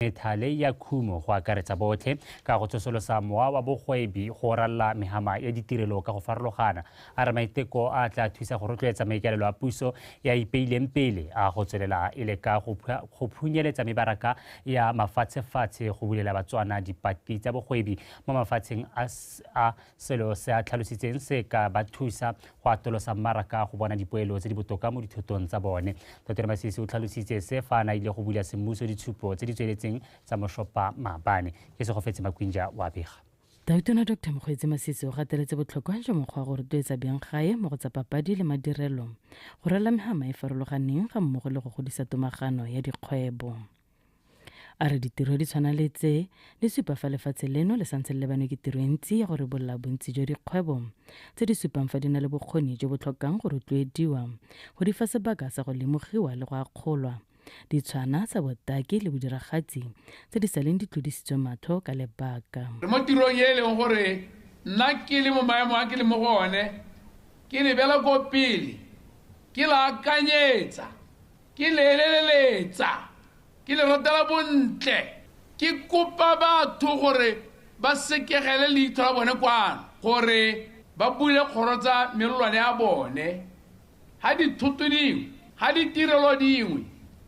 methale ya khumo go akaretsa botlhe ka go tsosolosa mowa wa bogwebi go ralla mehama ya ditirelo ka go farologana a re maiteko a tla thusa go rotloetsa maikalelo a puso ya ipeileng pele a go tswelela e le ka go phunyeletsa mebaraka ya mafatshefatshe go bulela batswana dipati tsa bogwebi mo mafatsheng a selo se a tlhalositseng se ka ba thusa go atolosa mmaraka go bona dipoelo tse di botoka mo dithutong tsa bone. Dr. Masisi o tlhalositse se fa na ile go bula semmuso ditshupo tse di tsweletseng tsa Moshopa Maabane ke se go fetse Makwinja wa bega. Dautona Dr. Mokgweetsi Masisi o gateletse botlhokwa jwa mokgwa go rotloetsa beng gae mo go tsa papadi le madirelo go rala mehama e farologaneng ga mmogo le go godisa tomagano ya dikgwebo. A re ditiro di tshwana le tse le supa fa lefatshe leno le santse le lebanwe ke tiro ntsi ya gore bolla bontsi jwa dikgwebo tse di supang fa di na le bokgoni jo bo tlhokang go rotloediwa go di fa sebaka sa go lemogiwa le go akgolwa di tshwana tsa botaki le bodiragatsi tse di saleng di tlodisitswe matho ka lebaka. Mo tirong e leng gore nna ke le mo maemo a ke le mo gone ke le bela ko pele ke la akanyetsa ke le eleletsa ke le ratela bontle ke kopa batho gore ba sekegele leitho la bone kwano gore ba bule kgoro tsa merolwane ya bone ha dithuto dingwe ha ditirelo dingwe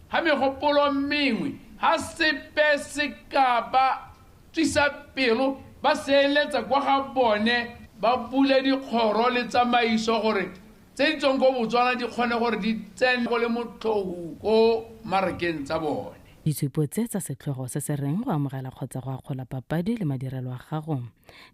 ha megopolo mengwe ha sepe se ka ba tsisa pelo ba seeletsa kwa ga bone ba bule dikgoro le tsamaiso gore tse di tswang ko Botswana di kgone gore di tsene go le motlhou ko marakeng tsa bone. Ditshupo tse tsa setlhogo se se reng go amogela kgotsa go akgola papadi le madirelo a gago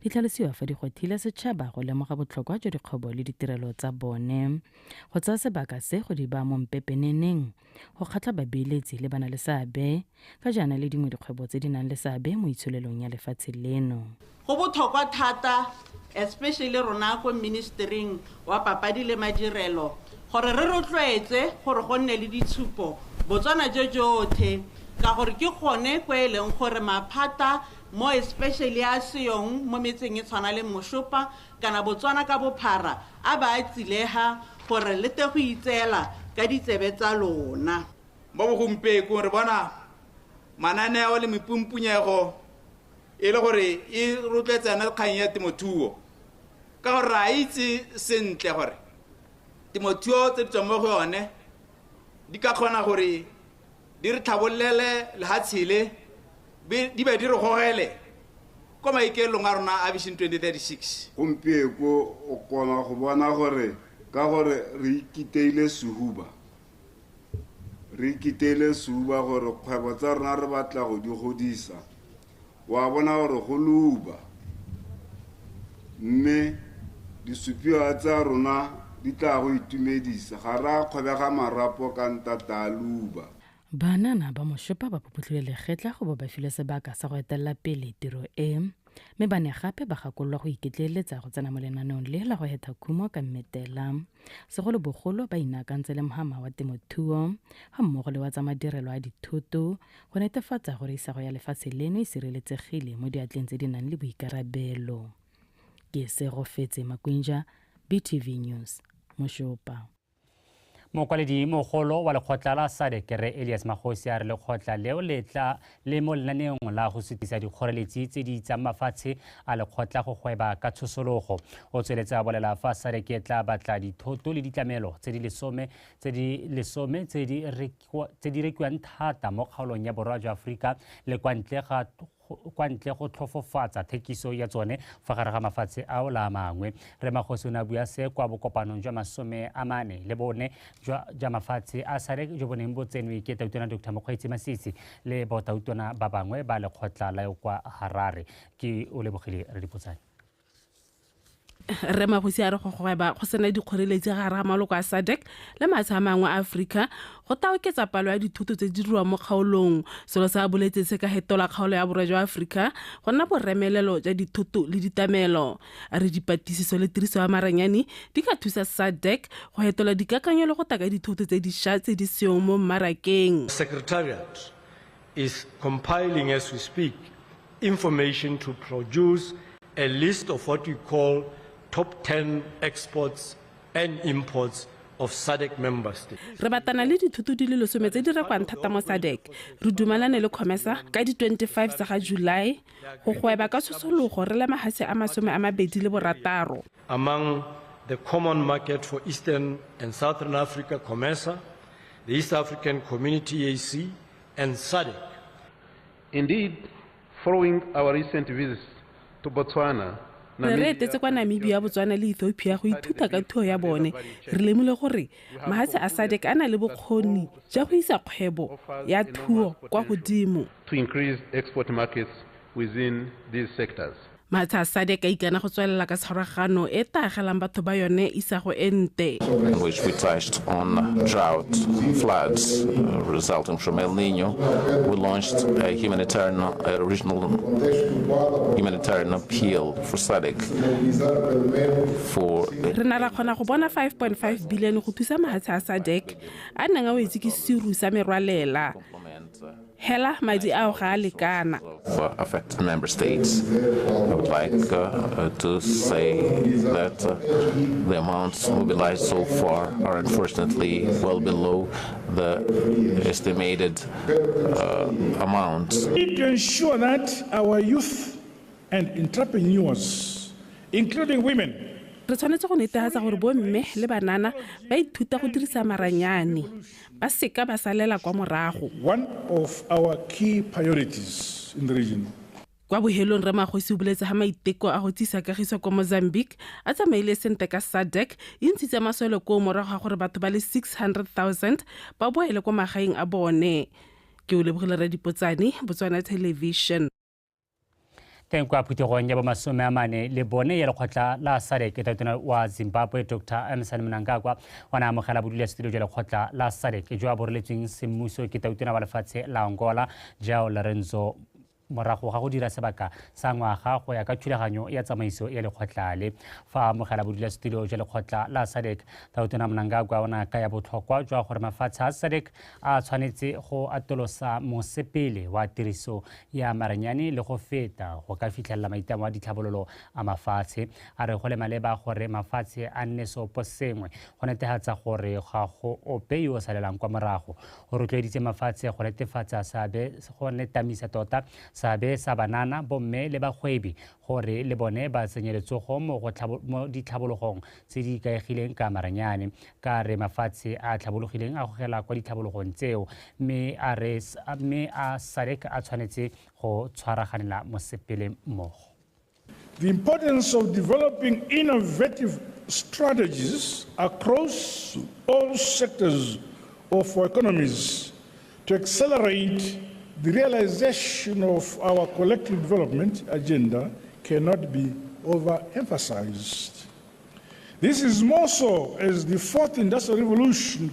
di tlhalosiwa fa di gothile setšhaba go lemoga botlhokwa jwa dikgwebo le ditirelo tsa bone go tsaya sebaka se go di ba mo mpepeneneng go kgatlha babeeletsi le bana le seabe ka jaana le dingwe dikgwebo tse di nang le seabe mo itsholelong ya lefatshe leno. Go botlhokwa thata especially rona ko ministering wa papadi le madirelo gore re rotloetse gore go nne le ditshupo Botswana jojotlhe ka gore ke gone ko e leng gore maphata mo especially a seong mo metseng e tshwana le Moshopa kana Botswana ka bophara a ba a tsilega gore le te go itseela ka ditsebe tsa lona. Mo bogompieko re bona mananeo le mepumpunyego e le gore e rotloetsana kgang ya temothuo ka gore a itse sentle gore temothuo tse di tswang mo go yone di ka kgona gore di re tlhabolele lehatshele di be di re gogele ko maikeelong a rona a Vision 2036. Gompieko o kgona go bona gore ka gore re ikiteile sehuba gore kgwebo tsa rona re batla go di godisa wa bona gore go luba mme disupiwa tsa rona di tla go itumedisa ga ra kgobega marapo ka ntata luba. Banana ba Moshopa ba puputlile lekgetla go ba file sebaka sa go etella pele tiro e mme ba ne gape ba gakololwa go iketleletsa go tsena mo lenaneong le la go heta khumo ka mmetela segolobogolo ba inaakantse le mohama wa temothuo ga mmogo le wa tsa madirelo a dithoto go netefatsa gore isago ya lefatshe leno e sireletsegile mo diatleng tse di nang le boikarabelo. Ke se go fetse Makwinja, BTV News, Moshopa. Mokwaledi mogolo wa lekgotla la SADC re Elias Magosi a re lekgotla leo le tla le mo lenaneong la go sutisa dikgoreletsi tse di tsang mafatshe a lekgotla go gweba ka tshosologo o tsweletsa bolela fa SADC e tla batla dithoto le ditlamelo tse di rekiwang thata mo kgaolong ya borwa jwa Aforika le kwa ntle go tlhofofatsa thekiso ya tsone fa gare ga mafatshe ao la mangwe. Re Magosi o ne a bua se kwa bokopanong jwa 40 le bone jwa mafatshe a SADC jo boneng bo tsenwe ke Dautona Dr. Mokgweetsi Masisi le botautona ba bangwe ba lekgotla la kwa Harare. Ke o lebogile re dipotsane. Re Magosi a re go gweba go sena dikgoreletsi gare ga maloko a SADC le matshe a mangwe a Aforika go ta oketsa palo ya dithoto tse di dirwang mo kgaolong. Selo sa boletse se ka hetola kgaolo ya borwa jwa Aforika go nna boremelelo jwa dithoto le ditamelo. A re dipatisiso le tiriso ya maranyane di ka thusa SADC go hetola dikakanyo le go taka dithoto tse di sha tse di seong mo mmarakeng. Secretariat is compiling as we speak information to produce a list of what we call top 10 exports and imports of SADC member states. re batana le dithuto di le 10 tse di rekwang thata mo SADC re dumelane le COMESA ka di 25 tsa ga July go gweba ka tsosologo re le mahatshe a 26. Among the Common Market for Eastern and Southern Africa, COMESA, the East African Community EAC, and SADC. Indeed, following our recent visits to Botswana, re etetse kwa Namibia, Botswana le Ethiopia go ithuta ka thuo ya bone re lemile gore mahatshe a SADC a na le bokgoni ja go isa kgwebo ya thuo kwa godimo to increase export markets within these sectors. mahatshe a SADC a ikana go tswelela ka tshwaragano e tagagelang batho ba yone isago ente. In which we touched on drought, floods resulting from El Nino. We launched a regional humanitarian appeal for SADC. Re na ra kgona go bona 5.5 billion go thusa mahatshe a SADC a neng a wetse ke seru sa merwalela. Hela madi ao ga a lekana. For affected member states, I would like to say that the amounts mobilized so far are unfortunately well below the estimated amounts. We need to ensure that our youth and entrepreneurs, including women, re tshwanetse go netefatsa gore bomme le banana ba ithuta go dirisa maranyane ba seka ba salela kwa morago. One of our key priorities in the region. Kwa bohelong re magosi o boletse ha maiteko a go tsisa kagiso kwa Mozambique a tsamaile sente ka SADC e ntshitse masole ko morago ga gore batho ba le 600,000 ba boele kwa magaeng a bone. Ke o lebogile ra dipotsane Botswana Television. teng kwa phuthegong ya bo masome a mane le bone ya lekgotla la SADC tautona wa Zimbabwe Dr. Emmerson Mnangagwa wa na amogela bodulasetulo jwa lekgotla la SADC jo a boreletsweng semmuso ke tautona wa lefatshe la Angola João Lourenço morago ga go dira sebaka sa ngwaga go ya ka thulaganyo ya tsamaiso ya lekgotla le fa amogela bodulasetulo jwa lekgotla la SADC tautona Mnangagwa ona ka ya botlhokwa jwa gore mafatshe a SADC a tshwanetse go atolosa mosepele wa tiriso ya maranyane le go feta go ka fitlhelela maitlamo a ditlhabololo a mafatshe a re go le maleba gore mafatshe a nne seoposengwe go netefatsa gore ga go ope yo o salelang kwa morago go rotloeditse mafatshe go netefatsa seabe go netamisa tota sabe sa banana bomme le bagwebi gore le bone ba tsenyeletsogo mo ditlhabologong tse di ikaegileng ka maranyane ka re mafatshe a tlhabologileng a gogela kwa ditlhabologong tseo mme a SADC a tshwanetse go tshwaraganela mosepele mmogo. The importance of developing innovative strategies across all sectors of our economies to accelerate the realization of our collective development agenda cannot be overemphasized. This is more so as the fourth industrial revolution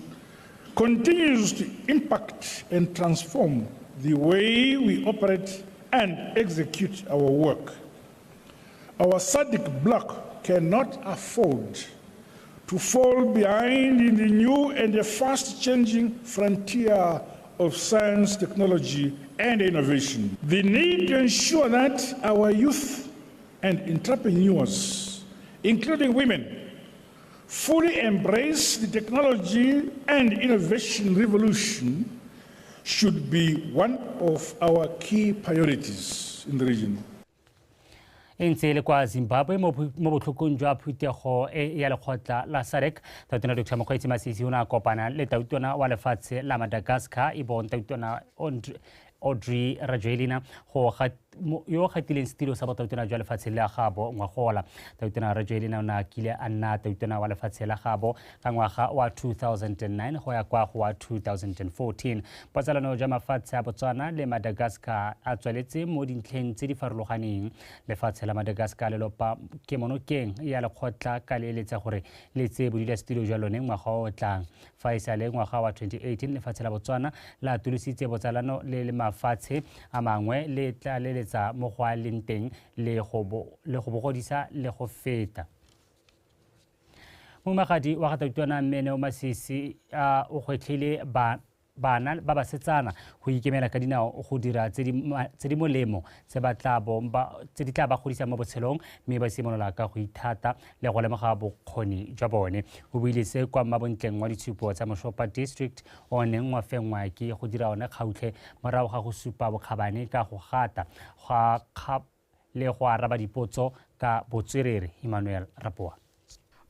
continues to impact and transform the way we operate and execute our work. Our SADC bloc cannot afford to fall behind in the new and fast-changing frontier of science, technology, and innovation. The need to ensure that our youth and entrepreneurs, including women, fully embrace the technology and innovation revolution should be one of our key priorities in the region. Ntse le kwa Zimbabwe mo botlhokong jwa phuthego ya lekgotla la SADC tautona Dr. Mokgweetsi Masisi o na kopana le tautona wa lefatshe la Madagascar e bong tautona Audrey Rajoelina yo gatileng setilo sa botautona jwa lefatshe la gabo ngwagola tautona Rajoelina o na kile a nna tautona wa lefatshe la gabo ka ngwaga wa 2009 go ya kwa go wa 2014 patsalano jwa mafatshe a Botswana le Madagascar a tsweletse mo dintlheng tse di farologaneng lefatshe la Madagascar le lopa ke monokeng ya lekgotla ka le eletsa gore le tse bodulasetulo jwa lone ngwaga o tlang fa isa le ngwaga wa 2018 lefatshe la Botswana la tulisitse botsalano le mafatshe a mangwe le tla le tsa mo go a leng teng le go bogodisa le go feta. Mo magadi wa ga tautona Mmene o Masisi o gwetlhile bana ba basetsana go ikemela ka dinao go dira tse di molemo tse di tla ba godisa mo botshelong mme ba simolola ka go ithata le go lemoga bokgoni jwa bone o buile se kwa mabontleng wa ditshupo tsa Moshopa District o neng wa fengwa ke go dira one kgautlhe morago ga go supa bokgabane ka go gata le go araba dipotso ka botswerere. Emmanuel Rapoa.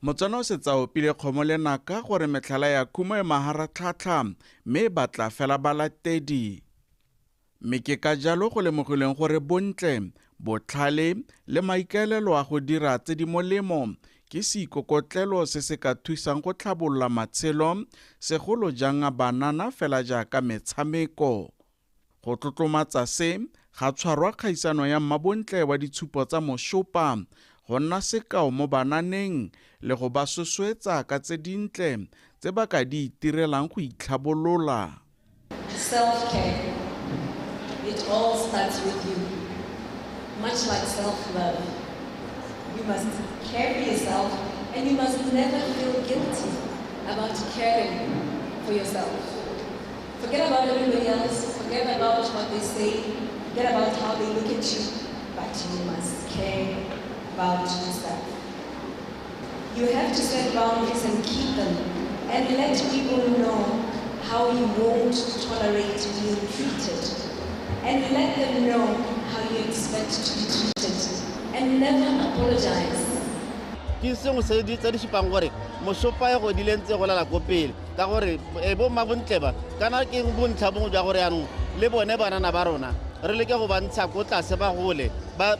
Motsana o setsa o pile kgomo le naka gore metlhala ya khumo e maharatlhatlha mme ba tla fela balatedi. Mme ke ka jalo go lemogileng gore bontle, botlhale le maikaelelo a go dira tse di molemo ke seikokotlelo se se ka thusang go tlhabolola matshelo segolo jang a banana fela jaaka metshameko. Go tlotlomatsa se ga tshwarwa kgaisano ya mmabontle wa ditshupo tsa Moshopa go nna sekao mo bananeng le go ba sosoetsa ka tse dintle tse ba ka di itirelang go itlhabolola. Self-care. It all starts with you. Much like self-love. You must care for yourself and you must never feel guilty about caring for yourself. Forget about everybody else, forget about what they say, forget about how they look at you, but you must care about yourself. You have to set boundaries and keep them and let people know how you won't tolerate being treated and let them know how you expect to be treated and never apologize. Ke sengwe se di tsa di shipang gore Moshopa e go dilentse go lala go pele ka gore e bo mabontleba kana ke bontlha bongwe jwa gore yanong le bone banana ba rona re leke go bantsha go tlase ba gole ba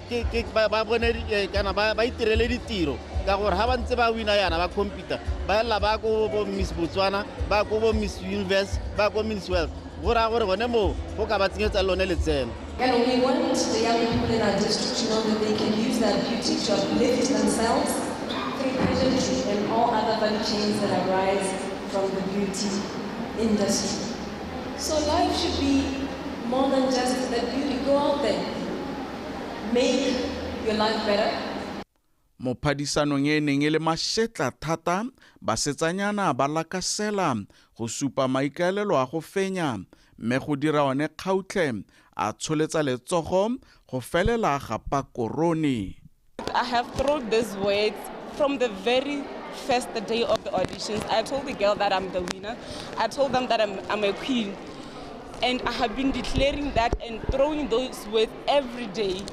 bone kana ba itirele ditiro ka gore ha ba ntse ba wina yana ba computer ba lla ba go bo Miss Botswana ba go bo Miss Universe ba go Miss World gora gore bone mo go ka ba tsenyetsa lone letseno. And we want the young people in our district to know that they can use their beauty to uplift themselves through pageantry and all other value chains that arise from the beauty industry. So life should be more than just that beauty. Go out there, make your life better. Mo phadisanong e neng e le mashetla thata basetsanyana ba lakasela go supa maikaelelo a go fenya mme go dira one kgautlhe a tsholetsa letsogo go felela ga pakorone. I have thrown these words from the very first day of the auditions. I told the girl that I'm the winner. I told them that I'm a queen. And I have been declaring that and throwing those words every day.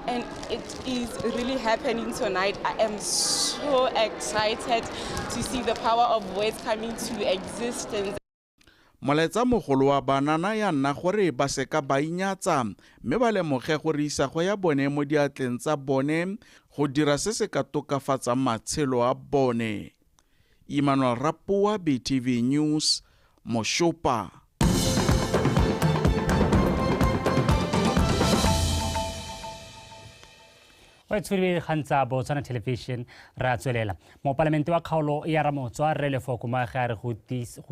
And it is really happening tonight. I am so excited to see the power of words coming to existence. Moletsa mogolo wa banana ya nna gore ba seka ba inyatsa mme ba lemoge gore isago ya bone mo diatleng tsa bone go dira se se ka tokafatsa matshelo a bone. Emmanuel Rapoa, BTV News, Moshopa. wa tswele gantsa Botswana Television ra tswelela mo parlamente wa kgaolo ya Ramotswa re le fokoma gare go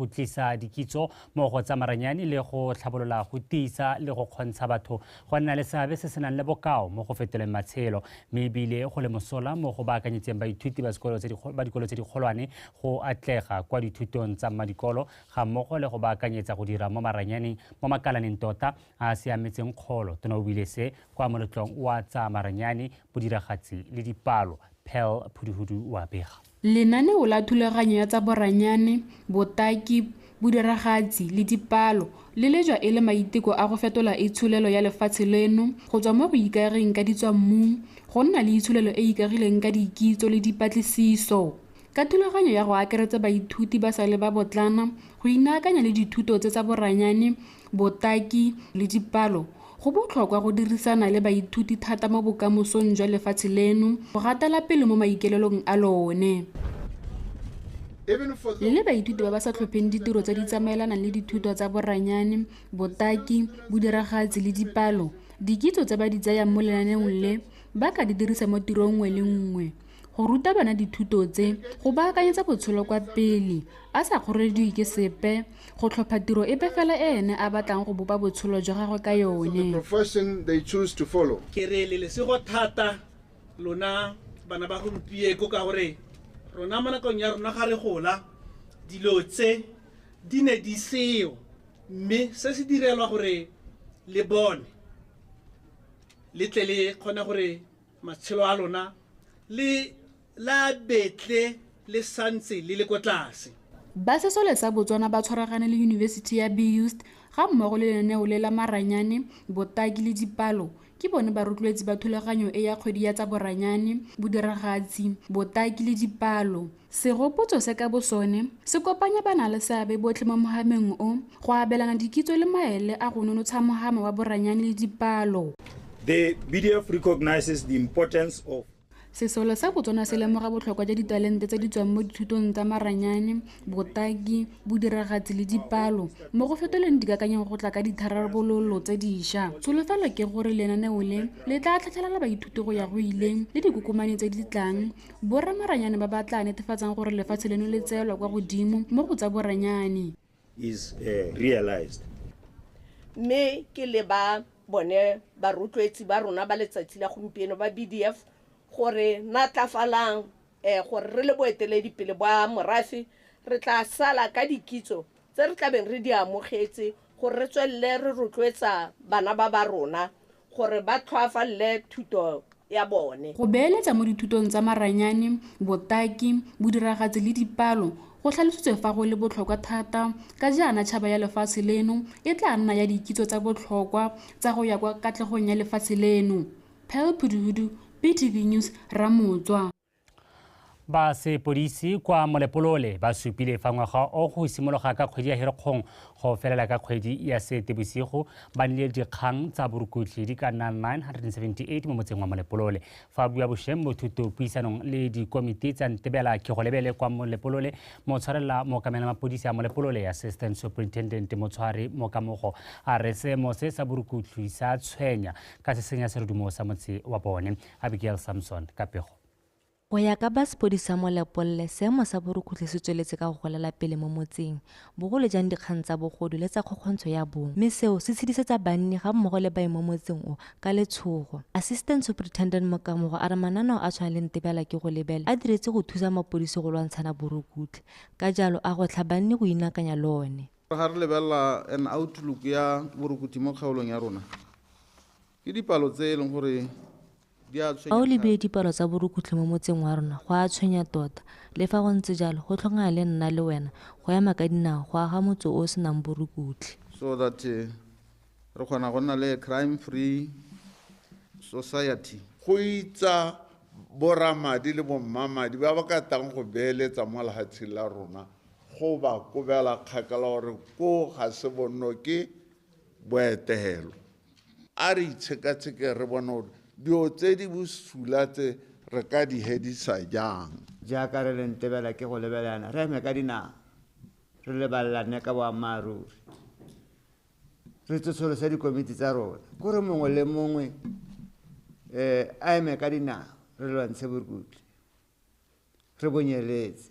tlisa dikitso mo go tsa maranyane le go tlhabolola go tisa le go kgontsha batho go nna le seabe se senang le bokao mo go fetoleng matshelo mme bile go le mosola mo go baakanyetseng baithuti ba dikolo tse di kgolwane go atlega kwa dithutong tsa madikolo ga mmogo le go baakanyetsa go dira mo maranyaneng mo makalaneng tota a siametseng kgolo tona o bile se kwa moletlong wa tsa maranyane bodiragatsi le dipalo Pel Phuduhudu wa bega. Lenaneo la thulaganyo ya tsa boranyane, botaki, bodiragatsi le dipalo le lejwa e le maiteko a go fetola itshulelo ya lefatshe leno go tswa mo go ikaegeng ka ditswammung go nna le itshulelo e ikaegileng ka dikitso le dipatlisiso. Ka thulaganyo ya go akaretsa baithuti ba sa le ba botlana go inaakanya le dithuto tsa boranyane, botaki le dipalo go botlhokwa go dirisana le baithuti thata mo bokamosong jwa lefatshe leno go gatela pele mo maikaelelong a lone. Le baithuti ba ba sa tlhopheng ditiro tsa di tsamaelana le dithuto tsa boranyane, botaki, bodiragatsi le dipalo, dikitso tsa ba di tsayang mo lenaneong le ba ka di dirisa mo tirong nngwe le nngwe. Go ruta bana dithuto tse go baakanyetsa botshelo kwa pele a sa kgorediwe ke sepe go tlhopha tiro epe fela ene a batlang go bopa botshelo jwa gagwe ka yone. Ke re le lesego thata lona bana ba gompieko ka gore rona mo nakong ya rona ga re gola dilo tse di ne di seo mme se se direlwa gore le bone le tle le kgone gore matshelo a lona le la betle le santse le le ko tlase. ba sesoletsa Botswana ba tshwaragane le University ya Beust ga mmogo le lenaneo le la maranyane botaki le dipalo ke bone ba rotloetsi ba thulaganyo e ya kgwedi ya tsa boranyane bodiragatsi botaki le dipalo. Segopotso se ka bosone se kopanya bana le seabe botlhe mo mogameng o go abelana dikitso le maele a go nonotsha mogama wa boranyane le dipalo. The BDF recognizes the importance of Sesole sa Botswana se lemoga botlhokwa jwa ditalente tse di tswang mo dithutong tsa maranyane botaki bodiragatsi le dipalo mo go fetoleng dikakanyego go tla ka ditharabololo tse dišwa. Tsholofelo ke gore lenaneo le tla tlhatlhelela baithuti go ya go ileng le dikokomane tse di tlang borra maranyane ba ba tla netefatsang gore lefatshe leno le tseelwa kwa godimo mo go tsa boranyane is realized. Mme ke le ba bone ba rotloetsi ba rona ba letsatsi la gompieno ba BDF gore natlafalang gore re le boeteledipele ba morafe re tla sala ka dikitso tse re tlabeng re di amogetse gore re tswelele re rotloetsa bana ba rona gore ba tlhoafalle thuto ya bone. Go beeletsa mo dithutong tsa maranyane botaki bodiragatsi le dipalo go tlhalositswe fa go le botlhokwa thata ka jaana tšhaba ya lefatshe leno e tla nna ya dikitso tsa botlhokwa tsa go ya kwa katlegong ya lefatshe leno. Pel Puduhudu, BTV News, Ramotswa. Ba sepodisi kwa Molepolole ba supile fa ngwaga o go simologa ka kgwedi ya Ferikgong go felela ka kgwedi ya Seetebosigo ba nnile dikgang tsa borukutli di ka nna 978 mo motseng wa Molepolole. Fa bua bošeng mo thuto puisanong le dikomiti tsa Ntebela ke go lebele kwa Molepolole mo tshwarela mookamedi wa mapodisi a Molepolole Assistant Superintendent Motshwari Mokamogo a re seemo se sa borukutli sa tshwenya ka se senya serodumo sa motse wa bone. Abigail Samson ka pego. Go ya ka ba sepodisa Molepolole seemo sa borukutli se tsweletse ka go golela pele mo motseng bogolo jang dikgang tsa bogodu le tsa kgokgontsho ya bong mme seo se tshidisetsa banni ga mmogo le bae mo motseng o ka letshogo. Assistant Superintendent Mokamogo a re mananao a tshwana le Ntebela ke go lebela a diretse go thusa mapodisi go lwantshana borukutli ka jalo a go tlha banni go inakanya lone. Ga re lebelela an outlook ya borukutli mo kgaolong ya rona ke dipalo tse e leng gore a o lebile dipalo tsa borukutli mo motseng wa rona go a tshwenya tota le fa go ntse jalo go tlhokana le nna le wena go ema ka dinao go aga motse o senang borukutli so that re kgona go nna le crime free society. Go itsa boramadi le bommamadi ba ba ka tang go beeletsa mo lehatsheng la rona go ba kobela kgakala gore ko ga se bonno ke boetegelo a re itshekatsheke re bona gore dio tse di bosula tse re ka di hedisa jang jaaka re le Ntebela ke go lebelana re eme ka dinao re lebalelane ka boammaaruri re tsosolose dikomiti tsa rona kore mongwe le mongwe a eme ka dinao re lwantshe borukutli re bonyeletse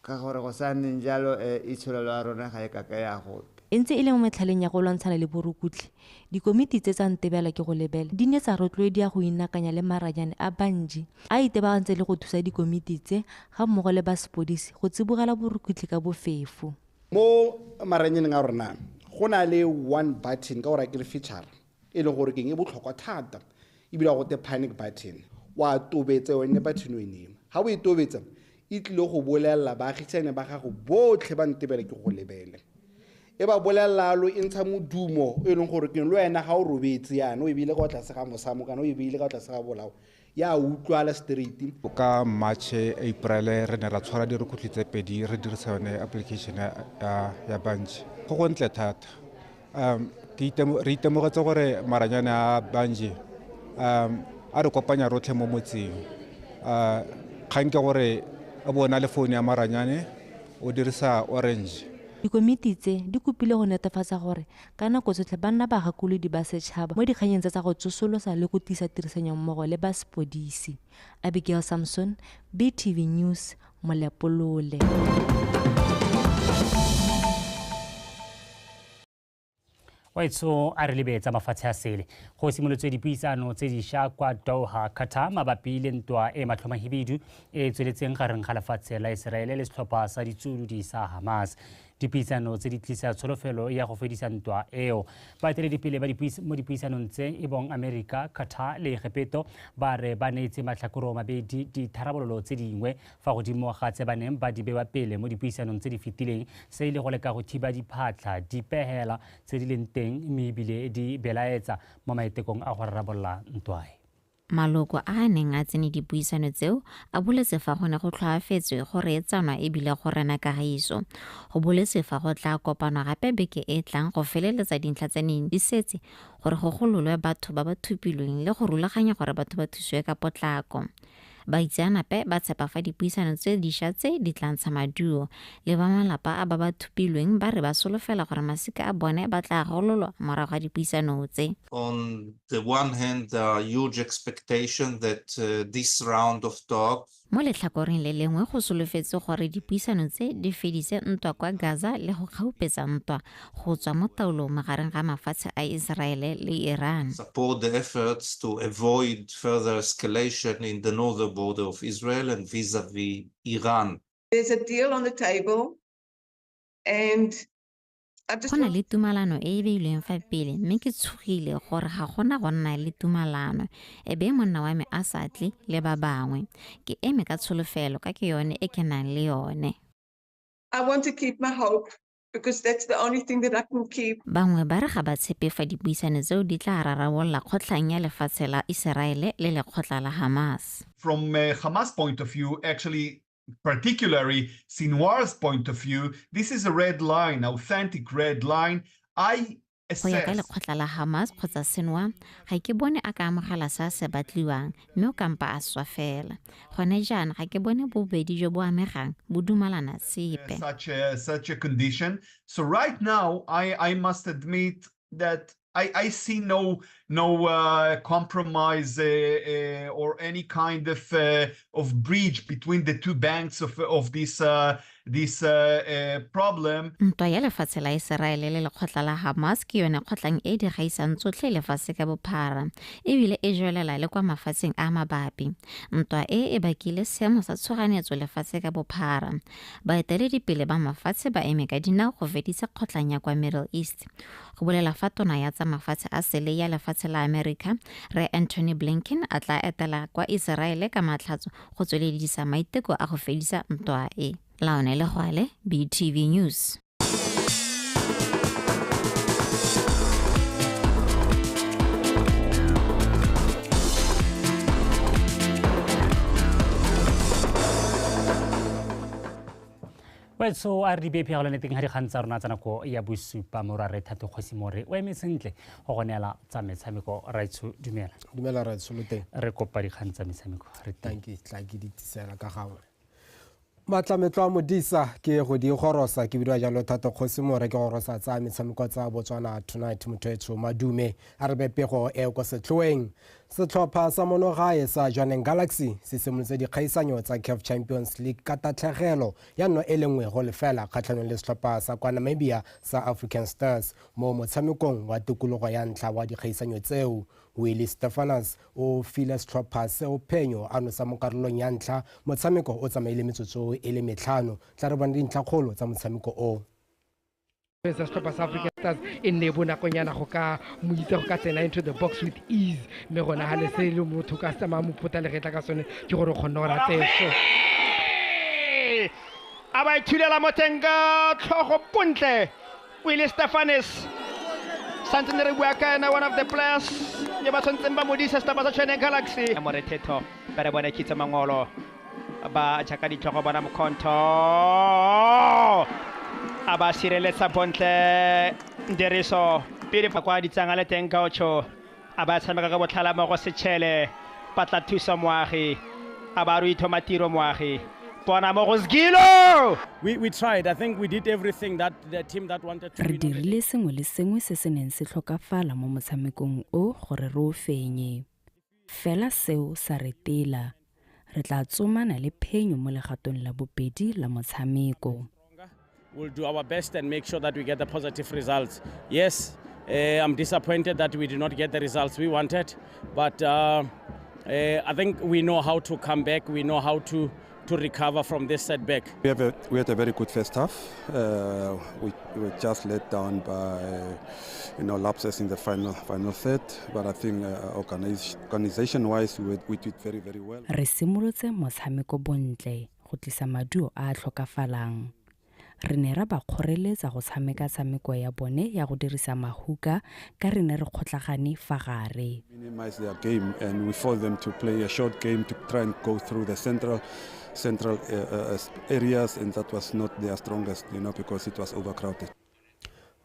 ka gore go sa nneng jalo itsholelo ya rona ga e kaka ya gope. Ntse e le mo metlhaleng ya go lwantshana le borukutli dikomiti tse tsa Ntebela ke go lebela di ne tsa rotloedi ya go inakanya le maranyane a bantši a itebagantse le go thusa dikomiti tse ga mmogo le ba sepodisi go tsibogela borukutli ka bofefo. Mo maranyaneng a rona go na le one button ka gore ke le feature e le gore keng e botlhokwa thata ebile go te panic button wa tobetse one button o enema ga o e tobetsa e tlile go bolelela baagisane ba gago botlhe ba Ntebela ke go lebele e ba bolelela lo e ntsha modumo e leng gore ke le wena ga o robetse yana o ebile ka tlase ga mosamo kana o ebile ka tlase ga bolao ya utlwala straight. Ka March April re ne ra tshwara dirukutli tse pedi re dirisa yone application ya bantši go go ntle thata re itemogetse gore maranyane a bantši a re kopanya rotlhe mo motseng kgang ke gore a bona le founu ya maranyane o dirisa orange. Dikomiti tse di kopile go netefatsa gore ka nako tsotlhe banna ba gakolodi ba setšhaba mo dikganyeng tsa go tsosolosa le go tisa tirisanyammogo le ba sepodisi. Abigail Samson, BTV News, Molepolole. Waitso a re lebetsa mafatshe a sele go simolotswe dipuisano tse dišwa kwa Doha Qatar mabapi le ntwa e matlhomahibidu e tsweletseng gareng ga lefatshe la Iseraele le setlhopha sa ditsuudi sa Hamas. dipuisano tse di tlisa tsholofelo ya go fedisa ntwa eo baeteledipele mo dipuisanong tse e bong America, Qatar le Egipto ba re ba neetse matlhakoro mabedi ditharabololo tse dingwe fa godimo ga tse ba neng ba di bewa pele mo dipuisanong tse di fetileng se ile go leka go thiba diphatla dipehela tse di leng teng mme ebile di belaetsa mo maitekong a go rarabolola ntwa e. Maloko a neng a tsene dipuisano tseo a boletse fa go ne go tlhoafetswe go reetsanwa ebile go rena kagiso go boletse fa go tla kopanwa gape beke e tlang go feleletsa dintlha tse neng di setse gore go gololwe batho ba ba thupilweng le go rulaganya gore batho ba thusiwe ka potlako. Baitseanape ba tshepa fa dipuisano tse dišwa tse di tla ntsha maduo le ba malapa a ba ba thupilweng ba re ba solofela gore masika a bone ba tla gololwa morago ga dipuisano tse. On the one hand, there are huge expectations that this round of talks mo letlhakoreng le lengwe go solofetse gore dipuisano tse di fedise ntwa kwa Gaza le go kgaupetsa ntwa go tswa mo taolong magareng ga mafatshe a Israele le Iran. Support the efforts to avoid further escalation in the northern border of Israel and vis-a-vis Iran. There's a deal on the table and go na le tumalano e e beilweng fa pele mme ke tshogile gore ga gona go nna le tumalano e be monna wa me a sa tle le ba bangwe ke eme ka tsholofelo ka ke yone e ke nang le yone. I want to keep my hope because that's the only thing that I can keep. Bangwe ba re ga ba tshepe fa dipuisano tseo di tla rarabolola kgotlang ya lefatshe la Iseraele le lekgotla la Hamas. From Hamas point of view, actually, particularly Sinwar's point of view, this is a red line, authentic red line. Go ya ka lekgotla la Hamas kgotsa Sinwar ga ke bone a ka amogela sa se batliwang mme o kampa a swa fela gone jaana ga ke bone bobedi jo bo amegang bo dumalana sepe. Such a condition. So right now I must admit that I see no compromise or any kind of bridge between the two banks of this problem. Ntwa ya lefatshe la Iseraele le lekgotla la Hamas ke yone kgotlang e di gaisang tsotlhe lefatshe ka bophara ebile e jwelela le kwa mafatsheng a mabapi. Ntwa e bakile seemo sa tshoganyetso lefatshe ka bophara. Baeteledipele ba mafatshe ba eme ka dinao go fedisa kgotlang ya kwa Middle East. Go bolela fa tona ya tsa mafatshe a sele ya lefatshe la America re Anthony Blinken a tla etela kwa Iseraele ka matlhatso go tsweledisa maiteko a go fedisa ntwa e. Laone Legwale, BTV News. Well, so a re bepe go neteng ha di gantsa rona tsa nako ya bosupa mo ra re Thato Kgosimore o eme sentle go gonela tsa metshameko Raitso dumela. Dumela Raitso lo teng. Re kopa di gantsa metshameko re teng. Tla ke di tsela ka gawe. Matlametlo a modisa ke go di gorosa ke bidwa jalo Thato Kgosimore ke gorosa tsa metshameko tsa Botswana tonight Mothoetso Madume a re bepego e go setlhoeng setlhopha sa monogae sa Jwaneng Galaxy se simolotse dikgaisanyo tsa CAF Champions League ka tatlhegelo ya no e lengwe go lefela kgatlhanong le setlhopha sa kwa Namibia sa African Stars mo motshamekong wa tikologo ya ntlha wa dikgaisanyo tseo. Willie Stefanas o file setlhopha seo phenyo ano sa mo karolong ya ntlha motshameko o tsamaile metsotso e le metlhano tla re bona dintlhakgolo tsa motshameko o. Setlhopha sa African Stars e nne bo nakonyana go ka mo itse go ka tsena into the box with ease mme gona ga le se le motho ka tsama mo phota le getla ka sone ke gore go nna ra tseso a ba ithulela motenga tlhogo pontle Willie Stefanas Santene re bua ka ena one of the players ye ba tshwantseng ba modisa setlhopha sa Jwaneng Galaxy Morethetho ba re bona kitse mangolo ba tshaka ditlhogo bona mokhonto aba sireletsa bontle Nderiso pele fa kwa ditsanga le teng ka otsho aba tshameka ka botlhala mo go setšhele patla thusa moagi aba re ithoma tiro moagi bona mo go Sgilo. We tried. I think we did everything that the team that wanted to win. Re dirile sengwe le sengwe se se neng se tlhokafala mo motshamekong o gore re o fenye fela seo sa re tela re tla tsomana le phenyo mo legatong la bobedi la motshameko. We'll do our best and make sure that we get the positive results. Yes, I'm disappointed that we did not get the results we wanted, but I think we know how to come back. We know how to to recover from this setback. We had a very good first half. We were just let down by lapses in the final third, but I think organization-wise we did very, very well. Re simolotse motshameko bontle go tlisa maduo a tlhokafalang. Re ne ra ba kgoreletsa go tshameka tshameko ya bone ya go dirisa mahuka ka re ne re kgotlagane fa gare. Minimize their game and we forced them to play a short game to try and go through the central areas, and that was not their strongest, because it was overcrowded.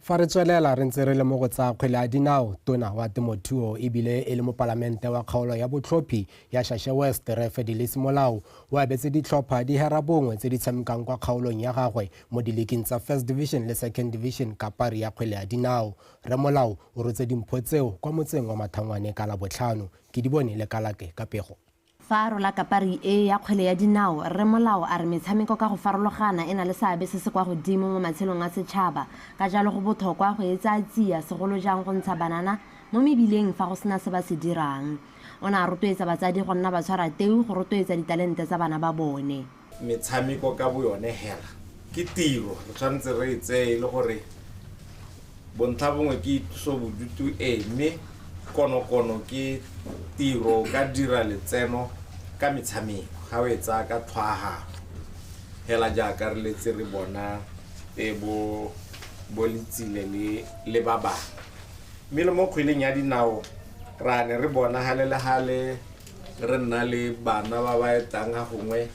Fa re tswelela re ntse re le mo go tsa kgwele ya dinao, tona wa temothuo ebile e le mo palamente wa kgaolo ya botlhophi ya Shashe West Refe Dilisi Molao o abetse ditlhopha di hera bongwe tse di tshamekang kwa kgaolong ya gagwe mo dileking tsa First Division le Second Division ka pari ya kgwele ya dinao. Re Molao o rotse dimpho tseo kwa motseng wa Mathangwane ka la botlhano. Ke di bone le kalake ka pego. Fa rola kapari e ya kgwele ya dinao, Re Molao a re metshameko ka go farologana e na le seabe se se kwa godimo mo matshelong a setšhaba. Ka jalo go botlhokwa go etsa tsia segolo jang go ntsha banana mo mebileng fa go sena se ba se dirang. O ne a rotloetsa batsadi go nna ba tshwara teu go rotloetsa ditalente tsa bana ba bone. Metshameko ka bo yone hela ke tiro, re tshwanetse re itseye le gore bontlha bongwe ke itlosobodutu mme kono ke tiro ka dira letseno ka metshameko ga o etsa ka tlhwaga hela jaaka re letse re bona bo letsile le ba bangwe. Mme le mo kgweleng ya dinao ra ne re bona hale re nna le bana ba ba etang ga gongwe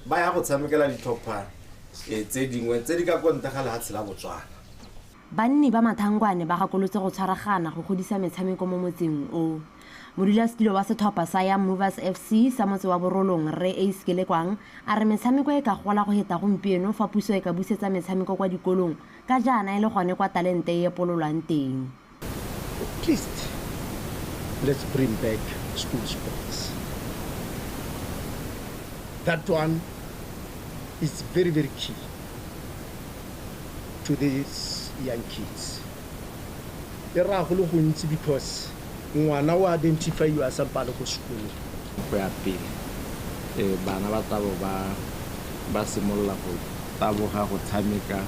ba ya go tshamekela ditlhopha tse dingwe tse di ka kontega lefatshe la Botswana. Banni ba Mathangwane ba gakolotse go tshwaragana go godisa metshameko mo motseng o. Modulasetulo wa setlhopha sa Young Movers FC sa motse wa Borolong Re Ace Kelekwang a re metshameko e ka gola go heta gompieno fa puso e ka busetsa metshameko kwa dikolong ka jaana e le gone kwa talente e pololwang teng. At least let's bring back school sports. That one is very, very key to these young kids. E ra go le gontsi because ngwana o identify you as a palo go school. Go ya pele bana ba tabo ba simolola go taboga go tshameka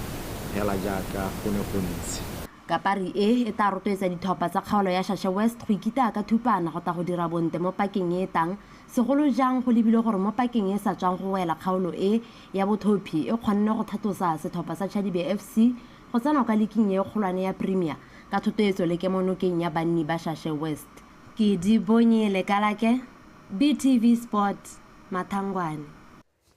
hela jaaka go ne go ntse. Kapari e ta rotloetsa ditlhopha tsa kgaolo ya Shashe West go ikita ka thupana go ta go dira bonte mo pakeng e tang segolo jang go lebile gore mo pakeng e sa tswang go wela kgaolo e ya botlhophi e kgonne go thatosa setlhopha sa Chadibe FC go tsena ka leking e kgolwane ya Premier ka thotloetso le kemonokeng ya banni ba Shashe West. Ke di bonye le kalake BTV Sport Mathangwane.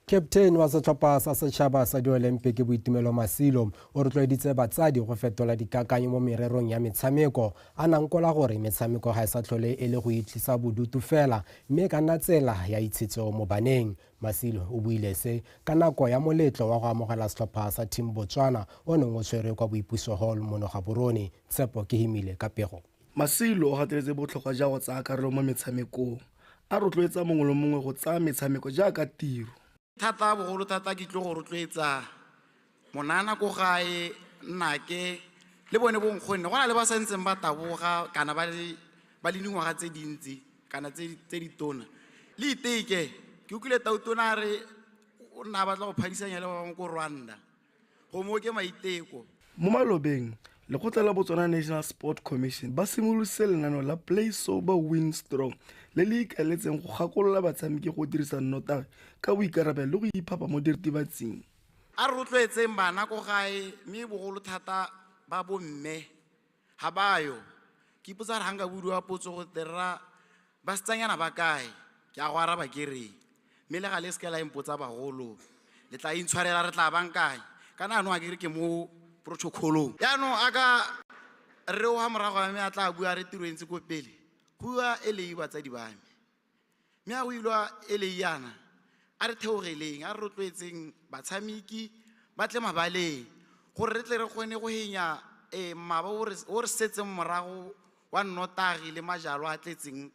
Captain wa setlhopha sa setšhaba sa di-Olympic Boitumelo Masilo o rotloeditse batsadi go fetola dikakanyo mo mererong ya metshameko a nankola gore metshameko ga e sa tlhole e le go itlisa bodutu fela mme ka nna tsela ya itshetso mo baneng. Masilo o buile se ka nako ya moletlo wa go amogela setlhopha sa Team Botswana o neng o tshwere kwa Boipuso Hall mo Nogaborone. Tshepo ke himile ka pego. Masilo o gateletse botlhokwa ja go tsaya karolo mo metshamekong a rotloetsa mongwe le mongwe go tsaya metshameko jaaka tiro. Thata bogolo thata ke tlo go rotloetsa monana ko gae nnake le bone bonkgonne go na le ba santseng ba taboga kana ba le dingwaga tse dintsi kana tse ditona le iteke ke utlwile tautona re o nna batla go phadisanya le ba bangwe ko Rwanda go mo ke maiteko. Mo malobeng lekgotla la Botswana National Sport Commission ba simolotse lenaneo la Play Sober Win Strong le le ikaeletseng go gakolola batshameki go dirisa nnotagi ka boikarabelo le go iphapa mo diritibatsing. A re rotloetseng bana ko gae mme bogolo thata ba bomme ga bayo ke ipotsa re hanga budu wa potso go terra ba setsanyana ba kae ke a go araba ke reng mme le ga le se ka la impotsa bagolo le tla intshwarela re tla bankanya kana ano a ke re ke mo protocolong yaanong a ka re o ha morago a me a tla bua re tiro entse ko pele bua e le batsadi ba me mme a go ilwa e le yana a re theogeleng a re rotloetseng batshameki ba tle mabaleng gore re tle re kgone go henya maba o re setseng morago wa nnotagi le majalo a tletseng